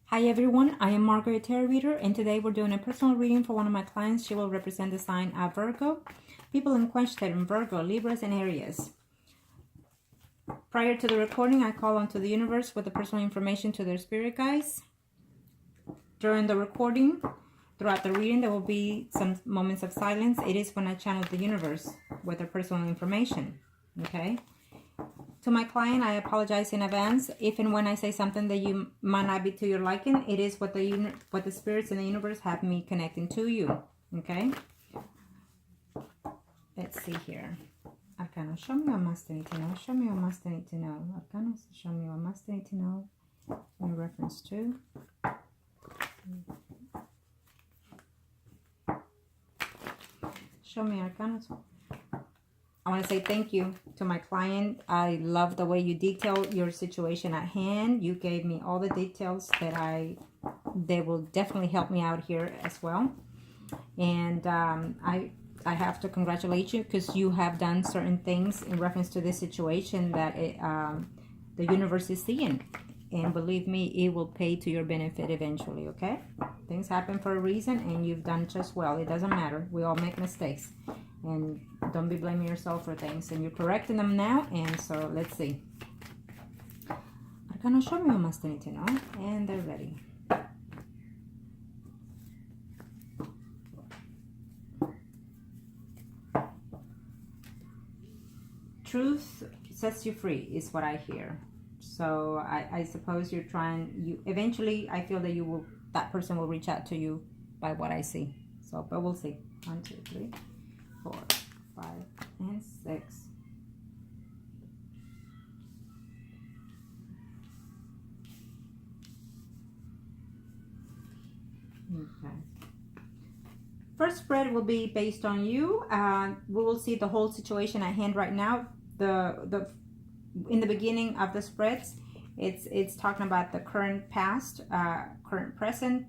Hi everyone, I am Margourtarotreader, and today we're doing a personal reading for one of my clients. She will represent the sign of Virgo. People in question: Virgo, Libras, and Aries. Prior to the recording, I call onto the universe with the personal information to their spirit guides. During the recording, throughout the reading, there will be some moments of silence. It is when I channel the universe with their personal information. Okay? To my client, I apologize in advance if and when I say something that you might not be to your liking. It is what the spirits in the universe have me connecting to you. Okay? Let's see here. Arcana, show me what must I need to know. Show me what must I need to know. Arcana, show me what must I need to know in reference to. Show me Arcana. I want to say thank you to my client. I love the way you detail your situation at hand. You gave me all the details that they will definitely help me out here as well. And I have to congratulate you because you have done certain things in reference to this situation that the universe is seeing. And believe me, it will pay to your benefit eventually, okay? Things happen for a reason, and you've done just well. It doesn't matter. We all make mistakes. And don't be blaming yourself for things. And you're correcting them now, and so let's see. Arcana, show me what must I need to know. And they're ready. Truth sets you free is what I hear. So I suppose you're trying, eventually I feel that that person will reach out to you by what I see. So, but we'll see. 1, 2, 3, 4, 5, and 6. Okay. First spread will be based on you. We will see the whole situation at hand right now. In the beginning of the spreads, it's talking about the current past, current present,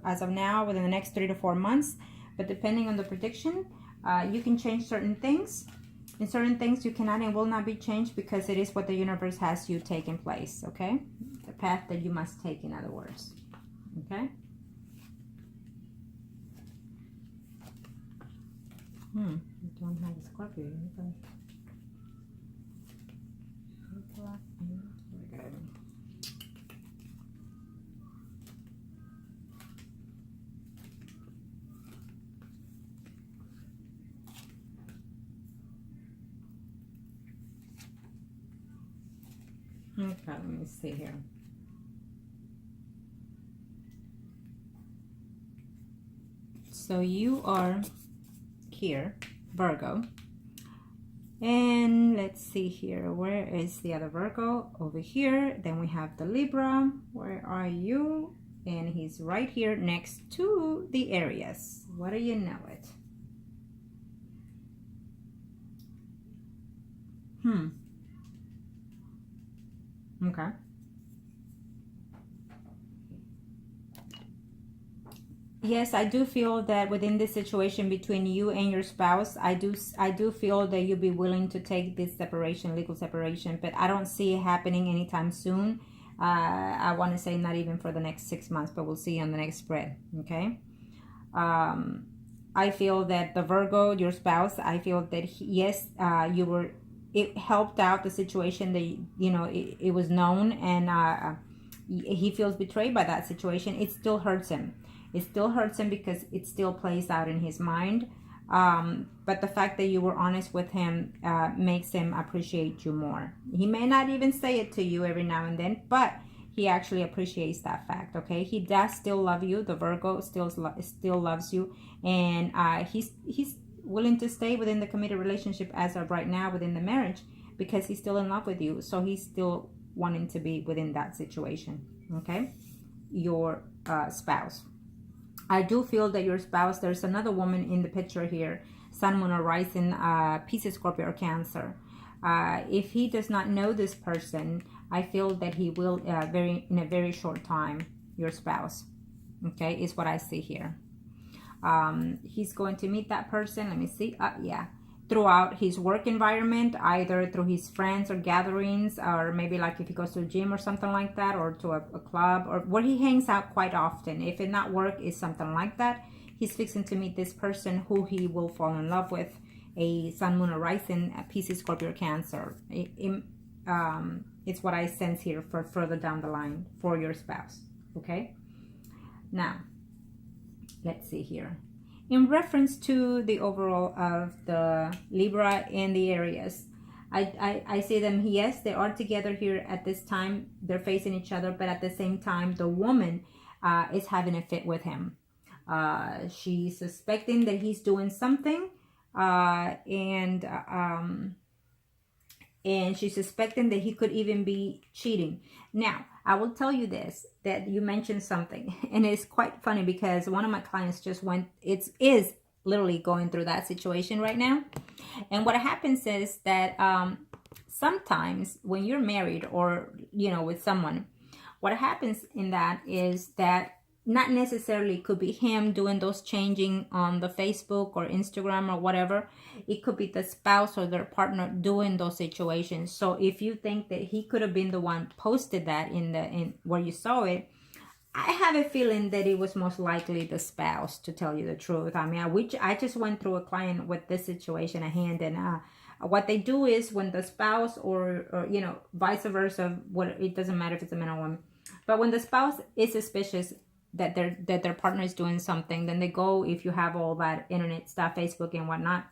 as of now, within the next 3 to 4 months. But depending on the prediction, you can change certain things. And certain things you cannot and will not be changed because it is what the universe has you take in place, okay? The path that you must take, in other words, okay? You don't have a Scorpio. Okay. Okay, let me see here. So you are here, Virgo. And let's see here. Where is the other Virgo? Over here. Then we have the Libra. Where are you? And he's right here next to the Aries. What do you know it? Okay. Yes, I do feel that within this situation between you and your spouse, I do feel that you'll be willing to take this separation, legal separation, but I don't see it happening anytime soon. I want to say not even for the next 6 months, but we'll see on the next spread, okay? I feel that the Virgo, your spouse, I feel that it helped out the situation that, it was known, and he feels betrayed by that situation. It still hurts him. It still hurts him because it still plays out in his mind. But the fact that you were honest with him makes him appreciate you more. He may not even say it to you every now and then, but he actually appreciates that fact, okay? He does still love you. The Virgo still loves you. And he's willing to stay within the committed relationship as of right now within the marriage because he's still in love with you. So he's still wanting to be within that situation, okay? Your spouse. I do feel that your spouse, there's another woman in the picture here, Sun, Moon, or Rising, Pisces, Scorpio, or Cancer. If he does not know this person, I feel that he will in a very short time, your spouse, okay, is what I see here. He's going to meet that person. Let me see. Yeah. throughout his work environment, either through his friends or gatherings, or maybe like if he goes to a gym or something like that, or to a club, or where he hangs out quite often. If it's not work, it's something like that. He's fixing to meet this person who he will fall in love with, a sun, moon, or rising, a Pisces, Scorpio, Cancer. It's what I sense here for further down the line for your spouse. Okay, now let's see here. In reference to the overall of the Libra and the Aries, I see them, yes, they are together here at this time. They're facing each other, but at the same time, the woman is having a fit with him. She's suspecting that he's doing something, and she's suspecting that he could even be cheating. Now, I will tell you this, that you mentioned something, and it's quite funny because one of my clients just is literally going through that situation right now. And what happens is that sometimes when you're married or, with someone, what happens in that is that not necessarily could be him doing those changing on the Facebook or Instagram or whatever. It could be the spouse or their partner doing those situations. So if you think that he could have been the one posted that in where you saw it, I have a feeling that it was most likely the spouse, to tell you the truth. I mean, I just went through a client with this situation at hand, and what they do is when the spouse or vice versa, it doesn't matter if it's a man or woman, but when the spouse is suspicious that their partner is doing something, then they go, if you have all that internet stuff, Facebook and whatnot,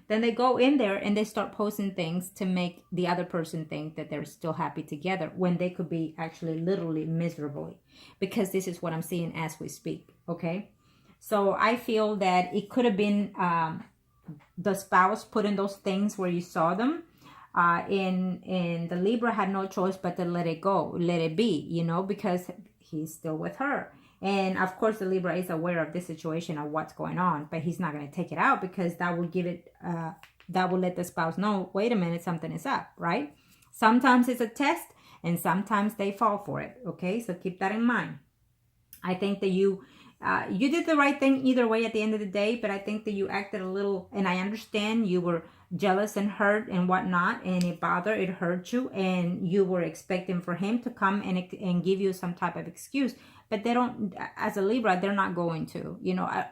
then they go in there and they start posting things to make the other person think that they're still happy together when they could be actually literally miserably, because this is what I'm seeing as we speak. Okay, so I feel that it could have been the spouse putting those things where you saw them, and the Libra had no choice but to let it go, let it be, because he's still with her. And of course, the Libra is aware of this situation, of what's going on, but he's not going to take it out, because that will give it, that will let the spouse know, wait a minute, something is up, right? Sometimes it's a test, and sometimes they fall for it. Okay, so keep that in mind. I think that you did the right thing either way at the end of the day, but I think that you acted a little, and I understand you were jealous and hurt and whatnot, and it hurt you, and you were expecting for him to come and give you some type of excuse. But they don't, as a Libra, they're not going to,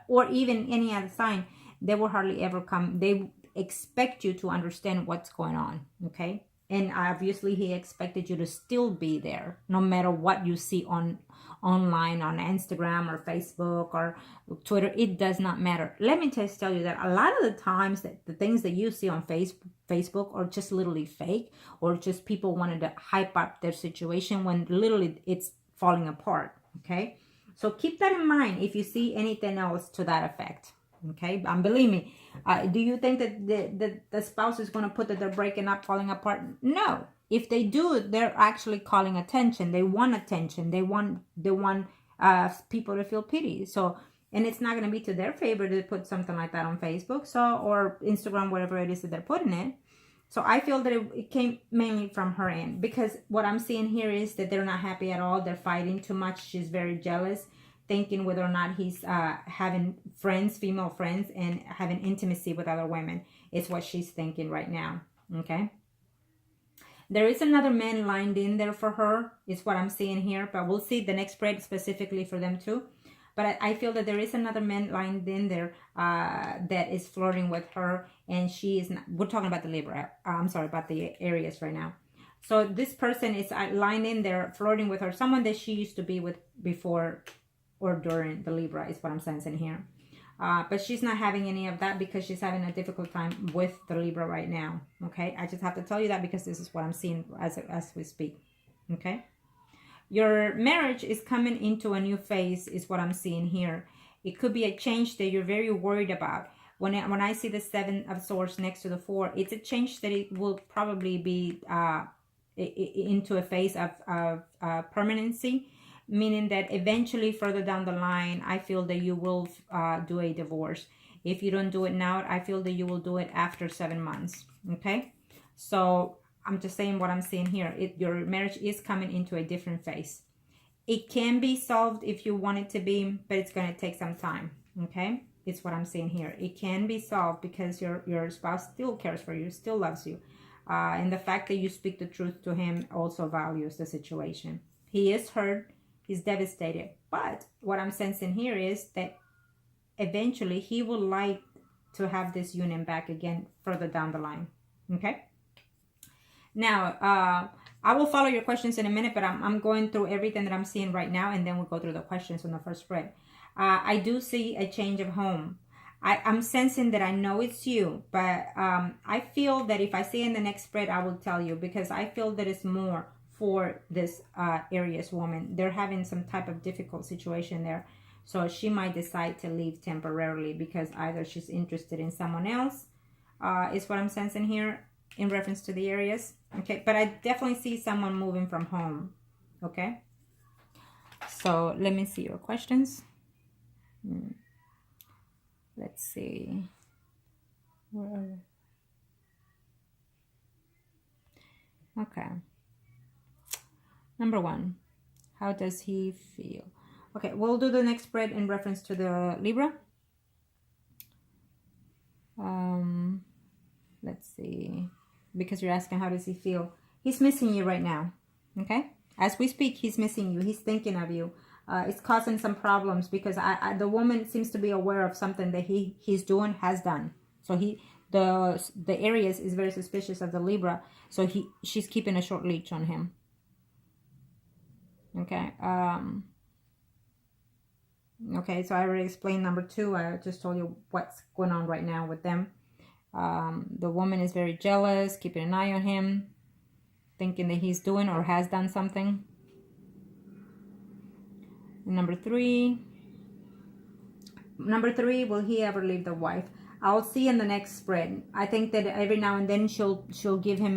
or even any other sign, they will hardly ever come. They expect you to understand what's going on, okay? And obviously he expected you to still be there, no matter what you see online, on Instagram or Facebook or Twitter. It does not matter. Let me just tell you that a lot of the times that the things that you see on Facebook are just literally fake, or just people wanted to hype up their situation when literally it's falling apart. Okay, so keep that in mind if you see anything else to that effect. Okay, and believe me, do you think that the spouse is going to put that they're breaking up, falling apart? No. If they do, they're actually calling attention. They want attention. They want people to feel pity. So, and it's not going to be to their favor to put something like that on Facebook, or Instagram, whatever it is that they're putting it. So I feel that it came mainly from her end, because what I'm seeing here is that they're not happy at all. They're fighting too much. She's very jealous, thinking whether or not he's having friends, female friends, and having intimacy with other women. Is what she's thinking right now. Okay. There is another man lined in there for her, is what I'm seeing here. But we'll see the next spread specifically for them too. But I feel that there is another man lined in there that is flirting with her, and she is not. We're talking about the Libra. I'm sorry, about the Aries right now. So this person is lined in there, flirting with her, someone that she used to be with before or during the Libra, is what I'm sensing here. But she's not having any of that, because she's having a difficult time with the Libra right now. Okay, I just have to tell you that, because this is what I'm seeing as we speak. Okay. Your marriage is coming into a new phase, is what I'm seeing here. It could be a change that you're very worried about. When I see the 7 of Swords next to the 4, it's a change that it will probably be into a phase of permanency, meaning that eventually further down the line, I feel that you will do a divorce. If you don't do it now, I feel that you will do it after 7 months. Okay, so I'm just saying what I'm seeing here. Your marriage is coming into a different phase. It can be solved if you want it to be, but it's going to take some time. Okay, It's what I'm saying here. It can be solved because your spouse still cares for you, still loves you. And the fact that you speak the truth to him also values the situation. He is hurt. He's devastated. But what I'm sensing here is that eventually he would like to have this union back again further down the line. Okay? Now, I will follow your questions in a minute, but I'm going through everything that I'm seeing right now, and then we'll go through the questions on the first spread. I do see a change of home. I'm sensing that I know it's you, but I feel that if I see in the next spread, I will tell you, because I feel that it's more for this Aries woman. They're having some type of difficult situation there. So she might decide to leave temporarily because either she's interested in someone else, is what I'm sensing here in reference to the Aries. Okay, but I definitely see someone moving from home. Okay, so let me see your questions. Let's see. Where are we? Okay. Number 1. How does he feel? Okay, we'll do the next spread in reference to the Libra. Let's see. Because you're asking how does he feel. He's missing you right now. Okay? As we speak, he's missing you. He's thinking of you. It's causing some problems because the woman seems to be aware of something that he's doing, has done. So the Aries is very suspicious of the Libra. So she's keeping a short leash on him. Okay. Okay, so I already explained number 2. I just told you what's going on right now with them. The woman is very jealous, keeping an eye on him, thinking that he's doing or has done something. Number 3, will he ever leave the wife? I'll see in the next spread. I think that every now and then she'll give him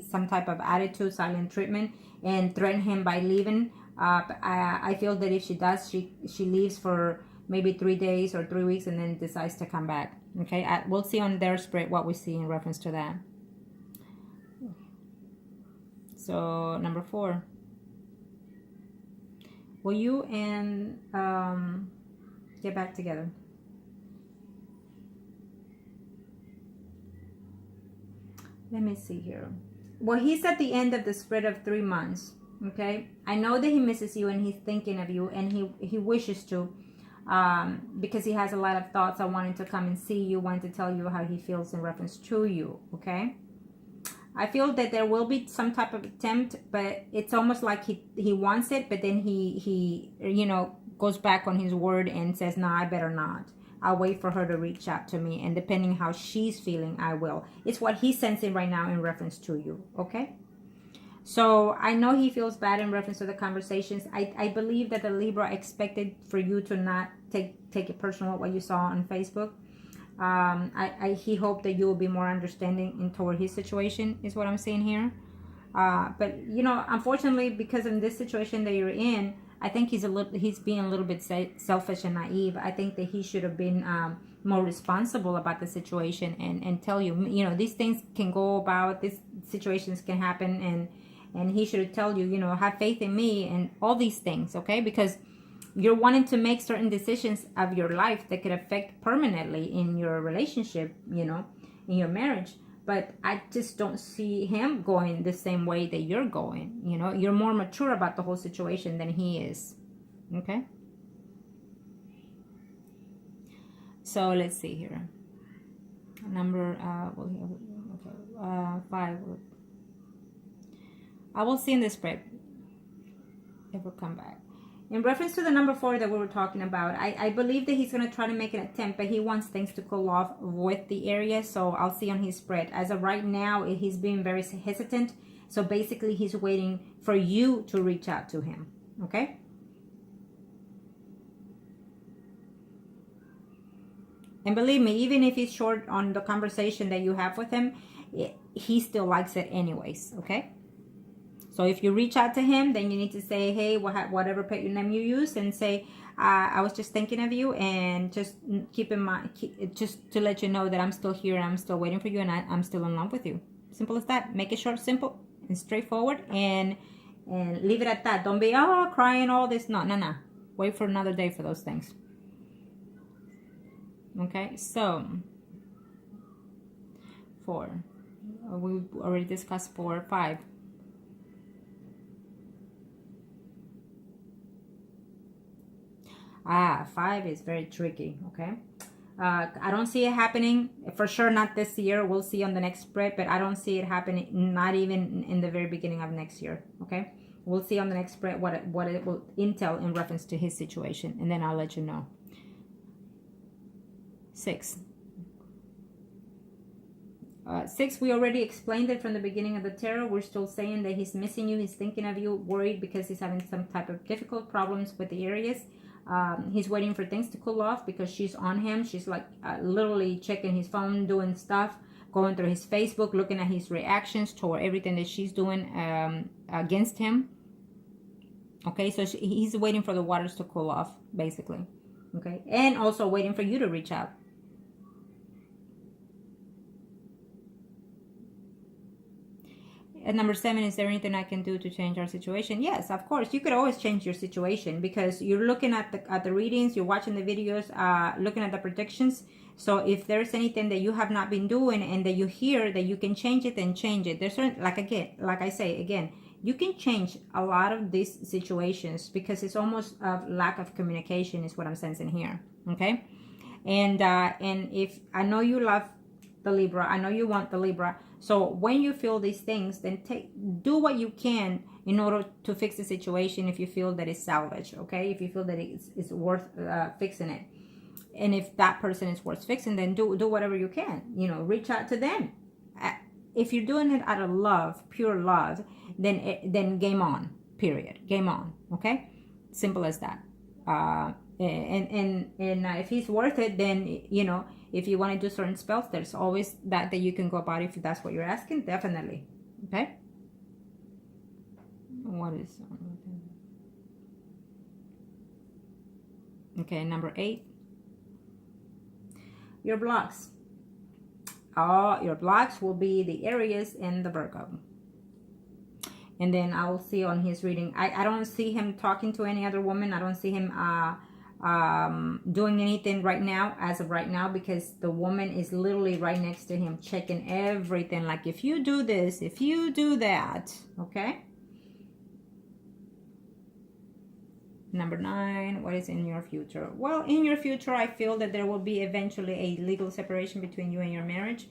some type of attitude, silent treatment, and threaten him by leaving. I feel that if she does, she leaves for maybe 3 days or 3 weeks and then decides to come back. Okay, we'll see on their spread what we see in reference to that. So number 4. Will you and get back together? Let me see here. Well, he's at the end of the spread of 3 months. Okay, I know that he misses you and he's thinking of you, and he wishes to, because he has a lot of thoughts on wanting to come and see you, wanting to tell you how he feels in reference to you. Okay, I feel that there will be some type of attempt, but it's almost like he wants it, but then he goes back on his word and says, no, I better not. I'll wait for her to reach out to me, and depending how she's feeling, I will. It's what he's sensing right now in reference to you. Okay, so I know he feels bad in reference to the conversations. I believe that the Libra expected for you to not take it personal what you saw on Facebook. He hoped that you will be more understanding toward his situation, is what I'm saying here. But unfortunately, because in this situation that you're in, I think he's being a little bit selfish and naive. I think that he should have been more responsible about the situation and tell you, these things can go about, these situations can happen, and he should tell you, have faith in me and all these things, okay? Because you're wanting to make certain decisions of your life that could affect permanently in your relationship, in your marriage. But I just don't see him going the same way that you're going. You're more mature about the whole situation than he is. Okay? So let's see here. Number 5. I will see in the spread. It will come back. In reference to the number 4 that we were talking about, I believe that he's going to try to make an attempt, but he wants things to cool off with the area. So I'll see on his spread. As of right now, he's being very hesitant. So basically, he's waiting for you to reach out to him. Okay? And believe me, even if he's short on the conversation that you have with him, he still likes it anyways. Okay? So if you reach out to him, then you need to say, hey, whatever pet your name you use, and say, I was just thinking of you, and just keep in mind, just to let you know that I'm still here, and I'm still waiting for you, and I'm still in love with you. Simple as that. Make it short, simple, and straightforward, and leave it at that. Don't be, crying, all this. No. Wait for another day for those things. Okay, so 4. We already discussed 4. 5. Ah, 5 is very tricky, okay? I don't see it happening, for sure not this year. We'll see on the next spread, but I don't see it happening, not even in the very beginning of next year, okay? We'll see on the next spread what it will entail in reference to his situation, and then I'll let you know. 6. 6, we already explained it from the beginning of the tarot. We're still saying that he's missing you, he's thinking of you, worried because he's having some type of difficult problems with the Aries. He's waiting for things to cool off because she's on him. She's like literally checking his phone, doing stuff, going through his Facebook, looking at his reactions toward everything that she's doing against him. Okay, so he's waiting for the waters to cool off, basically. Okay, and also waiting for you to reach out. At number 7, is there anything I can do to change our situation? Yes, of course. You could always change your situation because you're looking at the readings, you're watching the videos, looking at the predictions. So if there's anything that you have not been doing and that you hear that you can change it, then change it. There's certain, like I say again, you can change a lot of these situations because it's almost a lack of communication is what I'm sensing here. Okay, and if I know you love the Libra, I know you want the Libra. So when you feel these things, then do what you can in order to fix the situation if you feel that it's salvage, okay? If you feel that it's worth fixing it. And if that person is worth fixing, then do whatever you can. You know, reach out to them. If you're doing it out of love, pure love, then game on, period. Game on, okay? Simple as that. And if he's worth it, then, you know, if you want to do certain spells, there's always that you can go about if that's what you're asking. Definitely. Okay. What is okay? Number 8. Your blocks. Your blocks will be the Aries and the Virgo. And then I will see on his reading. I don't see him talking to any other woman. I don't see him doing anything right now, as of right now, because the woman is literally right next to him, checking everything. Like, if you do this, if you do that, okay? Number 9, what is in your future? Well, in your future, I feel that there will be eventually a legal separation between you and your marriage.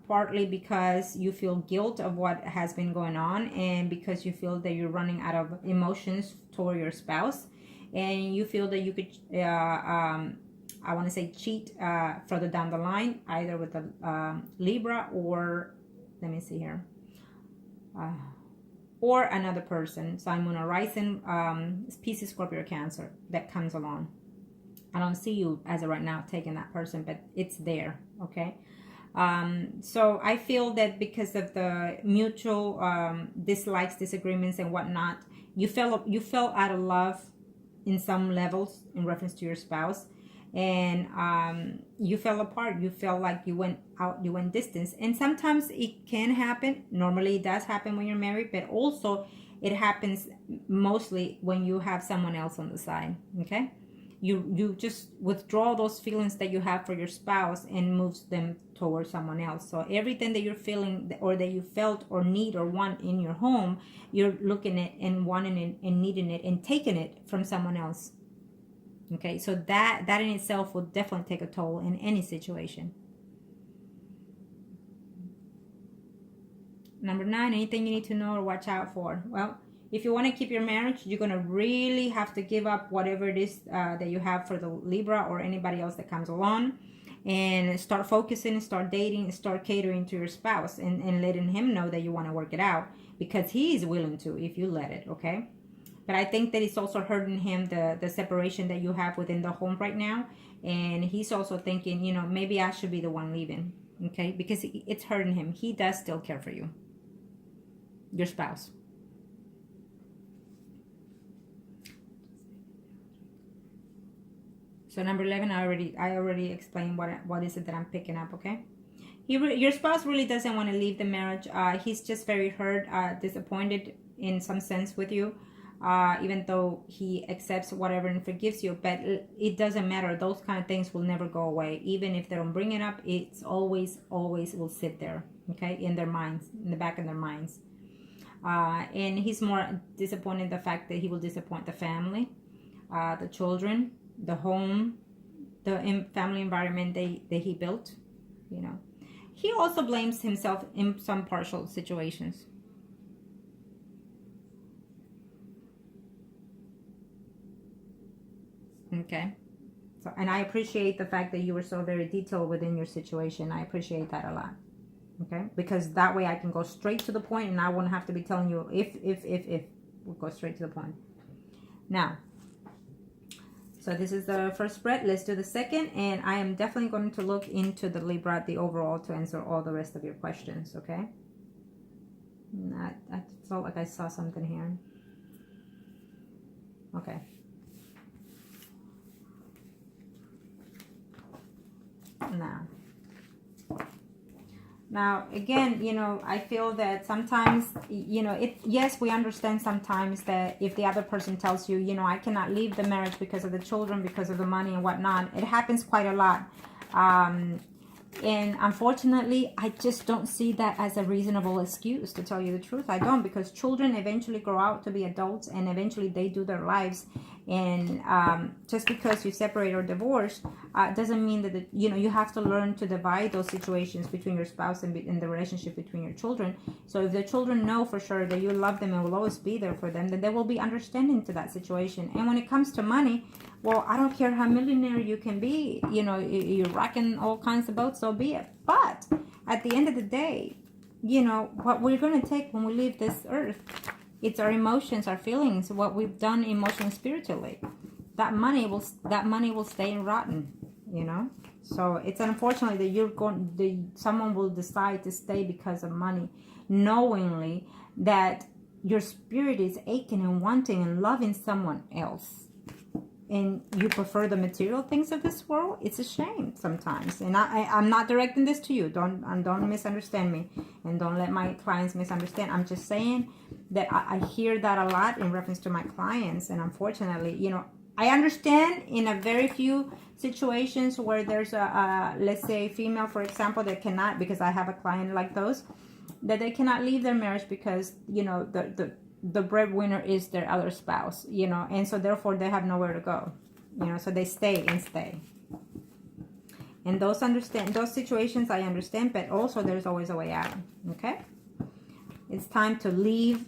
Partly because you feel guilt of what has been going on, and because you feel that you're running out of emotions toward your spouse, and you feel that you could I want to say cheat further down the line, either with the Libra or, let me see here, or another person, Sun, Moon, or Rising, Pisces, Scorpio, or Cancer, that comes along. I don't see you as of right now taking that person, but it's there, okay? So I feel that because of the mutual dislikes, disagreements, and whatnot, you fell out of love in some levels in reference to your spouse, and you fell apart. You felt like you went out, you went distance, and sometimes it can happen. Normally, it does happen when you're married, but also it happens mostly when you have someone else on the side. Okay. You just withdraw those feelings that you have for your spouse and moves them towards someone else. So everything that you're feeling or that you felt or need or want in your home, you're looking at and wanting it and needing it and taking it from someone else. Okay, so that in itself will definitely take a toll in any situation. Number 9, anything you need to know or watch out for? Well, if you want to keep your marriage, you're going to really have to give up whatever it is that you have for the Libra or anybody else that comes along, and start focusing, start dating, start catering to your spouse, and letting him know that you want to work it out, because he is willing to if you let it, okay? But I think that it's also hurting him, the separation that you have within the home right now, and he's also thinking, you know, maybe I should be the one leaving, okay? Because it's hurting him. He does still care for you, your spouse. So number 11, I already explained what is it that I'm picking up, okay? Your spouse really doesn't want to leave the marriage. He's just very hurt, disappointed in some sense with you. even though he accepts whatever and forgives you. But it doesn't matter. Those kind of things will never go away. Even if they don't bring it up, it's always will sit there, okay, in their minds, in the back of their minds. And he's more disappointed in the fact that he will disappoint the family, the children, the home, the family environment that he built, you know. He also blames himself in some partial situations. Okay. So, and I appreciate the fact that you were so very detailed within your situation. I appreciate that a lot. Okay. Because that way I can go straight to the point and I won't have to be telling you if. We'll go straight to the point. Now, so this is the first spread. Let's do the second. And I am definitely going to look into the Libra, the overall, to answer all the rest of your questions. Okay. I felt like I saw something here. Okay. Now again, you know, I feel that sometimes, you know, yes, we understand sometimes that if the other person tells you, you know, I cannot leave the marriage because of the children, because of the money and whatnot. It happens quite a lot. And unfortunately, I just don't see that as a reasonable excuse, to tell you the truth. I don't, because children eventually grow out to be adults and eventually they do their lives. And just because you separate or divorce doesn't mean that, you know, you have to learn to divide those situations between your spouse and in the relationship between your children. So if the children know for sure that you love them and will always be there for them, then they will be understanding to that situation. And when it comes to money, well, I don't care how millionaire you can be, you know, you're rocking all kinds of boats, so be it. But at the end of the day, you know, what we're going to take when we leave this earth, it's our emotions, our feelings, what we've done emotionally, spiritually. That money will stay in rotten, you know. So it's unfortunate that someone will decide to stay because of money, knowingly that your spirit is aching and wanting and loving someone else. And you prefer the material things of this world. It's a shame sometimes. And I'm not directing this to you. Don't misunderstand me. And don't let my clients misunderstand. I'm just saying that I hear that a lot in reference to my clients. And unfortunately, you know, I understand in a very few situations where there's let's say, female, for example, that cannot, because I have a client like those, that they cannot leave their marriage because, you know, the breadwinner is their other spouse, you know, and so therefore they have nowhere to go, you know, so they stay. And those situations I understand, but also there's always a way out. Okay, it's time to leave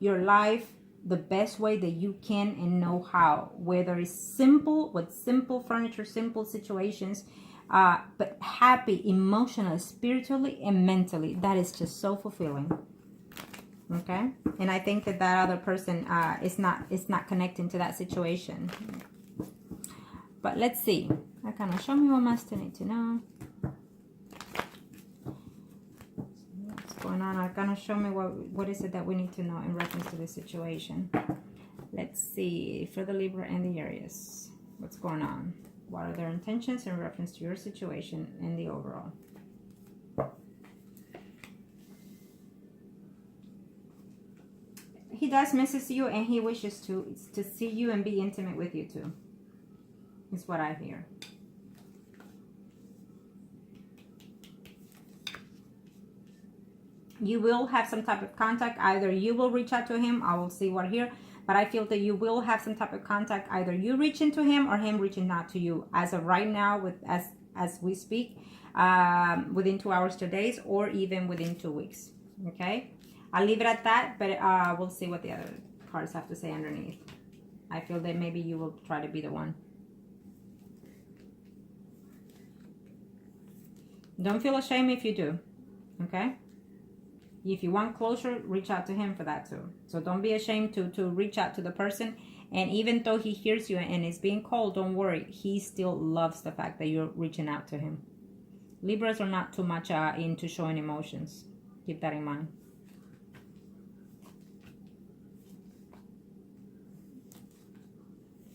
your life the best way that you can and know how, whether it's simple, with simple furniture, simple situations, but happy emotionally, spiritually, and mentally. That is just so fulfilling. Okay, and I think that other person is not connecting to that situation. But let's see. Arcana, show me what Master need to know. What's going on? Arcana, show me what is it that we need to know in reference to this situation. Let's see, for the Libra and the Aries, what's going on? What are their intentions in reference to your situation and the overall? He does misses you, and he wishes to see you and be intimate with you too. Is what I hear. You will have some type of contact. Either you will reach out to him. I will see what here. But I feel that you will have some type of contact, either you reaching to him or him reaching out to you. As of right now, as we speak, within 2 hours to days, or even within 2 weeks. Okay, I'll leave it at that. But we'll see what the other cards have to say underneath. I feel that maybe you will try to be the one. Don't feel ashamed if you do. Okay. If you want closure, reach out to him for that too. So don't be ashamed to reach out to the person. And even though he hears you and is being cold, don't worry. He still loves the fact that you're reaching out to him. Libras are not too much into showing emotions. Keep that in mind.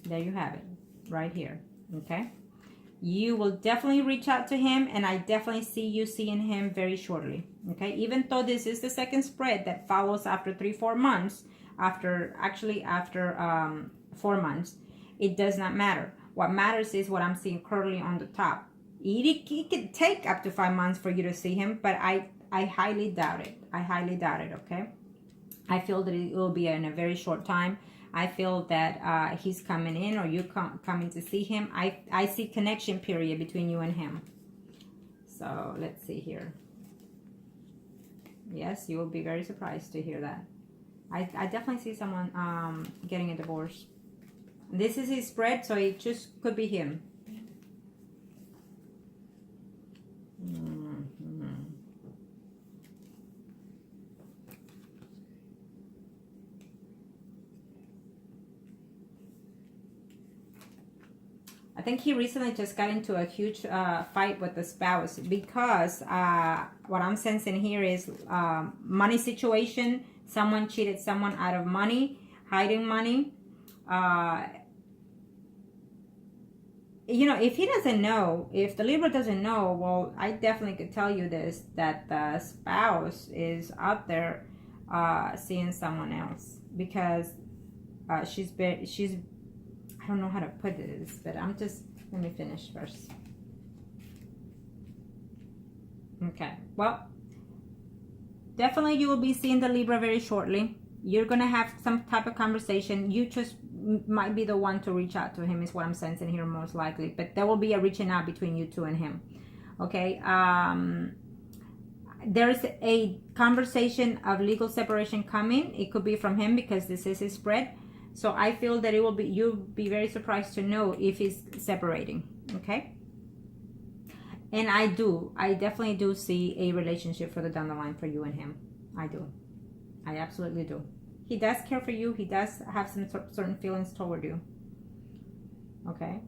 There you have it. Right here. Okay. You will definitely reach out to him. And I definitely see you seeing him very shortly. Okay, even though this is the second spread that follows after 3-4 months, after 4 months, it does not matter. What matters is what I'm seeing currently on the top. It could take up to 5 months for you to see him, but I highly doubt it. I highly doubt it, okay? I feel that it will be in a very short time. I feel that he's coming in, or you coming to see him. I see connection period between you and him. So let's see here. Yes, you will be very surprised to hear that. I definitely see someone getting a divorce. This is his spread, so it just could be him. I think he recently just got into a huge fight with the spouse because what I'm sensing here is money situation. Someone cheated someone out of money, hiding money. You know, if he doesn't know, if the Libra doesn't know, well, I definitely could tell you this, that the spouse is out there seeing someone else, because she's I don't know how to put this, but let me finish first. Okay, well, definitely you will be seeing the Libra very shortly. You're going to have some type of conversation. You just might be the one to reach out to him, is what I'm sensing here, most likely. But there will be a reaching out between you two and him. Okay, there's a conversation of legal separation coming. It could be from him because this is his spread. So I feel that you'll be very surprised to know if he's separating, okay? And I definitely do see a relationship further down the line for you and him. I do. I absolutely do. He does care for you. He does have some certain feelings toward you, okay?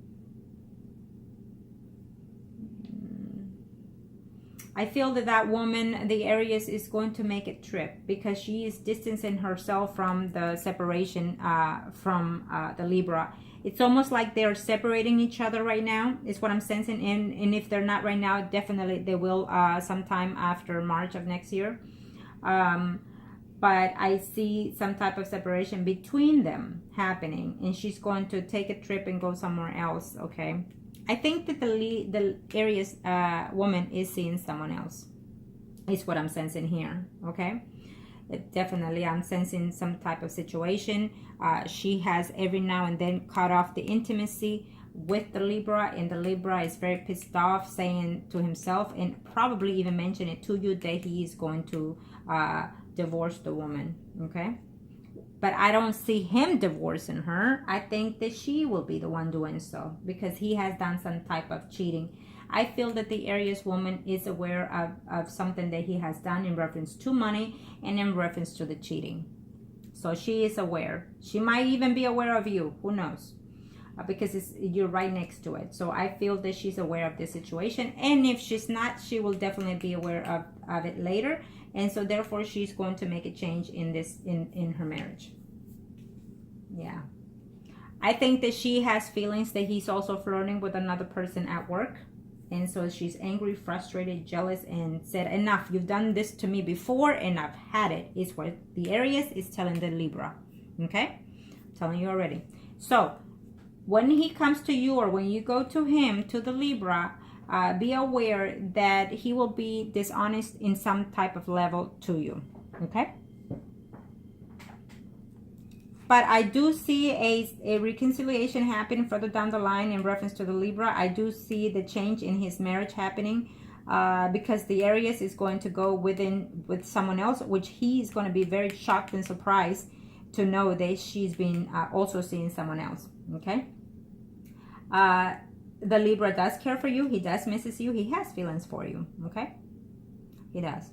I feel that woman, the Aries, is going to make a trip because she is distancing herself from the separation from the Libra. It's almost like they're separating each other right now, is what I'm sensing. And if they're not right now, definitely they will sometime after March of next year. But I see some type of separation between them happening. And she's going to take a trip and go somewhere else, okay? I think that the Aries woman is seeing someone else. Is what I'm sensing here, okay? Definitely, I'm sensing some type of situation. She has every now and then cut off the intimacy with the Libra, and the Libra is very pissed off, saying to himself, and probably even mention it to you, that he is going to divorce the woman, okay? But I don't see him divorcing her. I think that she will be the one doing so because he has done some type of cheating. I feel that the Aries woman is aware of something that he has done in reference to money and in reference to the cheating. So she is aware. She might even be aware of you. Who knows? Because you're right next to it. So I feel that she's aware of this situation. And if she's not, she will definitely be aware of it later. And so therefore she's going to make a change in her marriage. Yeah. I think that she has feelings that he's also flirting with another person at work. And so she's angry, frustrated, jealous, and said, enough, you've done this to me before and I've had it, is what the Aries is telling the Libra. Okay? I'm telling you already. So when he comes to you, or when you go to him, to the Libra, be aware that he will be dishonest in some type of level to you, okay? But I do see a reconciliation happening further down the line in reference to the Libra. I do see the change in his marriage happening because the Aries is going to go with someone else, which he is going to be very shocked and surprised to know that she's been also seeing someone else, okay? The Libra does care for you. He does misses you. He has feelings for you. Okay? He does.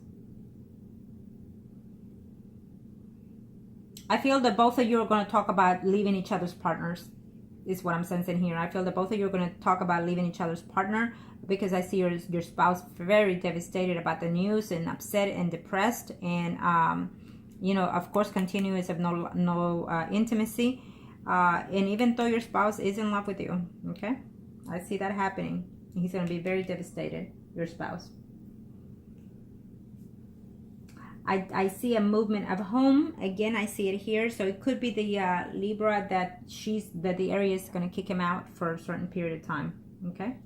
I feel that both of you are going to talk about leaving each other's partners. Is what I'm sensing here. I feel that both of you are going to talk about leaving each other's partner, because I see your spouse very devastated about the news and upset and depressed, and you know, of course, continuous of no intimacy. And even though your spouse is in love with you, okay? I see that happening. He's going to be very devastated, your spouse. I see a movement of home. Again, I see it here. So it could be the Libra that the Aries is going to kick him out for a certain period of time. Okay.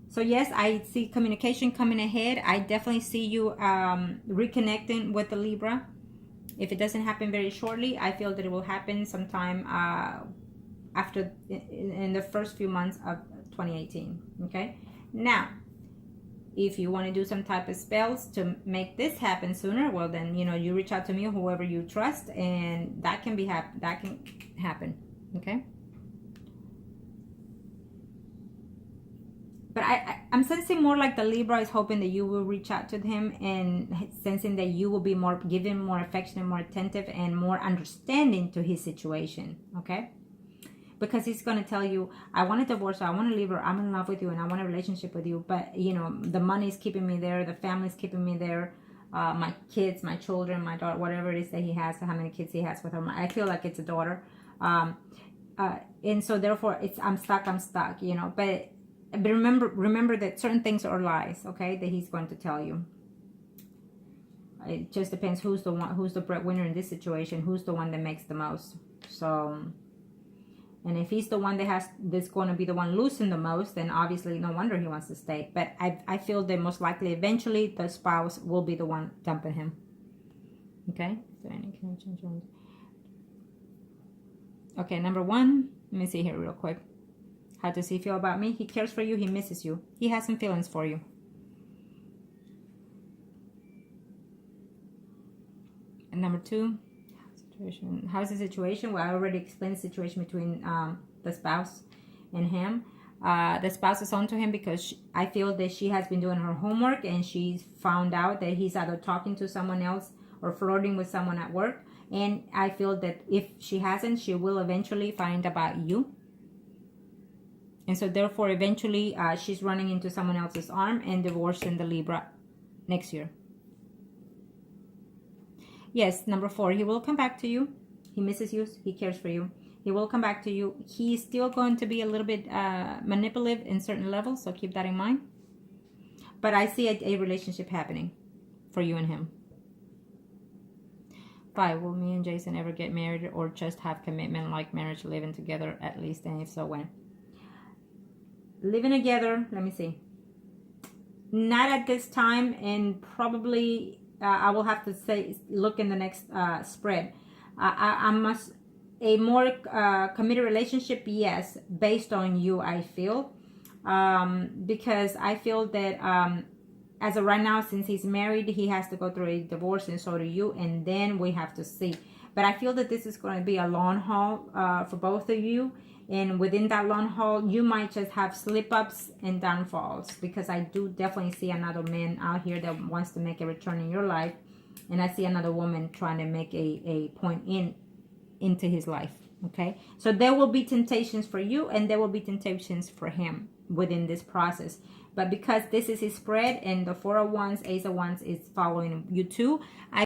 So yes, I see communication coming ahead. I definitely see you reconnecting with the Libra. If it doesn't happen very shortly, I feel that it will happen sometime after in the first few months of 2018. Okay. Now, if you want to do some type of spells to make this happen sooner, well then, you know, you reach out to me or whoever you trust, and that can happen. Okay. But I'm sensing more like the Libra is hoping that you will reach out to him, and sensing that you will be more, give him more affection and more attentive and more understanding to his situation. Okay. Because he's going to tell you, I want a divorce, I want to leave her, I'm in love with you, and I want a relationship with you. But, you know, the money's keeping me there, the family's keeping me there, my kids, my children, my daughter, whatever it is that he has, how many kids he has with her. I feel like it's a daughter. And so therefore, I'm stuck, you know. But remember that certain things are lies, okay, that he's going to tell you. It just depends who's the breadwinner in this situation, who's the one that makes the most. So... and if he's the one that's going to be the one losing the most, then obviously no wonder he wants to stay. But I feel that most likely eventually the spouse will be the one dumping him. Okay? So okay, number one. Let me see here real quick. How does he feel about me? He cares for you. He misses you. He has some feelings for you. And number two. How's the situation? Well, I already explained the situation between the spouse and him. The spouse is on to him because I feel that she has been doing her homework, and she's found out that he's either talking to someone else or flirting with someone at work. And I feel that if she hasn't, she will eventually find about you. And so therefore, eventually, she's running into someone else's arm and divorcing the Libra next year. Yes, number four, he will come back to you. He misses you. He cares for you. He will come back to you. He's still going to be a little bit manipulative in certain levels, so keep that in mind. But I see a relationship happening for you and him. 5, will me and Jason ever get married or just have commitment like marriage, living together at least, and if so, when? Living together, let me see. Not at this time, and probably... I will have to say, look in the next spread. A more committed relationship, yes, based on you, I feel. Because I feel that as of right now, since he's married, he has to go through a divorce, and so do you, and then we have to see. But I feel that this is going to be a long haul for both of you. And within that long haul, you might just have slip-ups and downfalls, because I do definitely see another man out here that wants to make a return in your life. And I see another woman trying to make a point into his life. Okay? So there will be temptations for you, and there will be temptations for him within this process. But because this is his spread, and the 4 of Wands, Ace of Wands is following you too,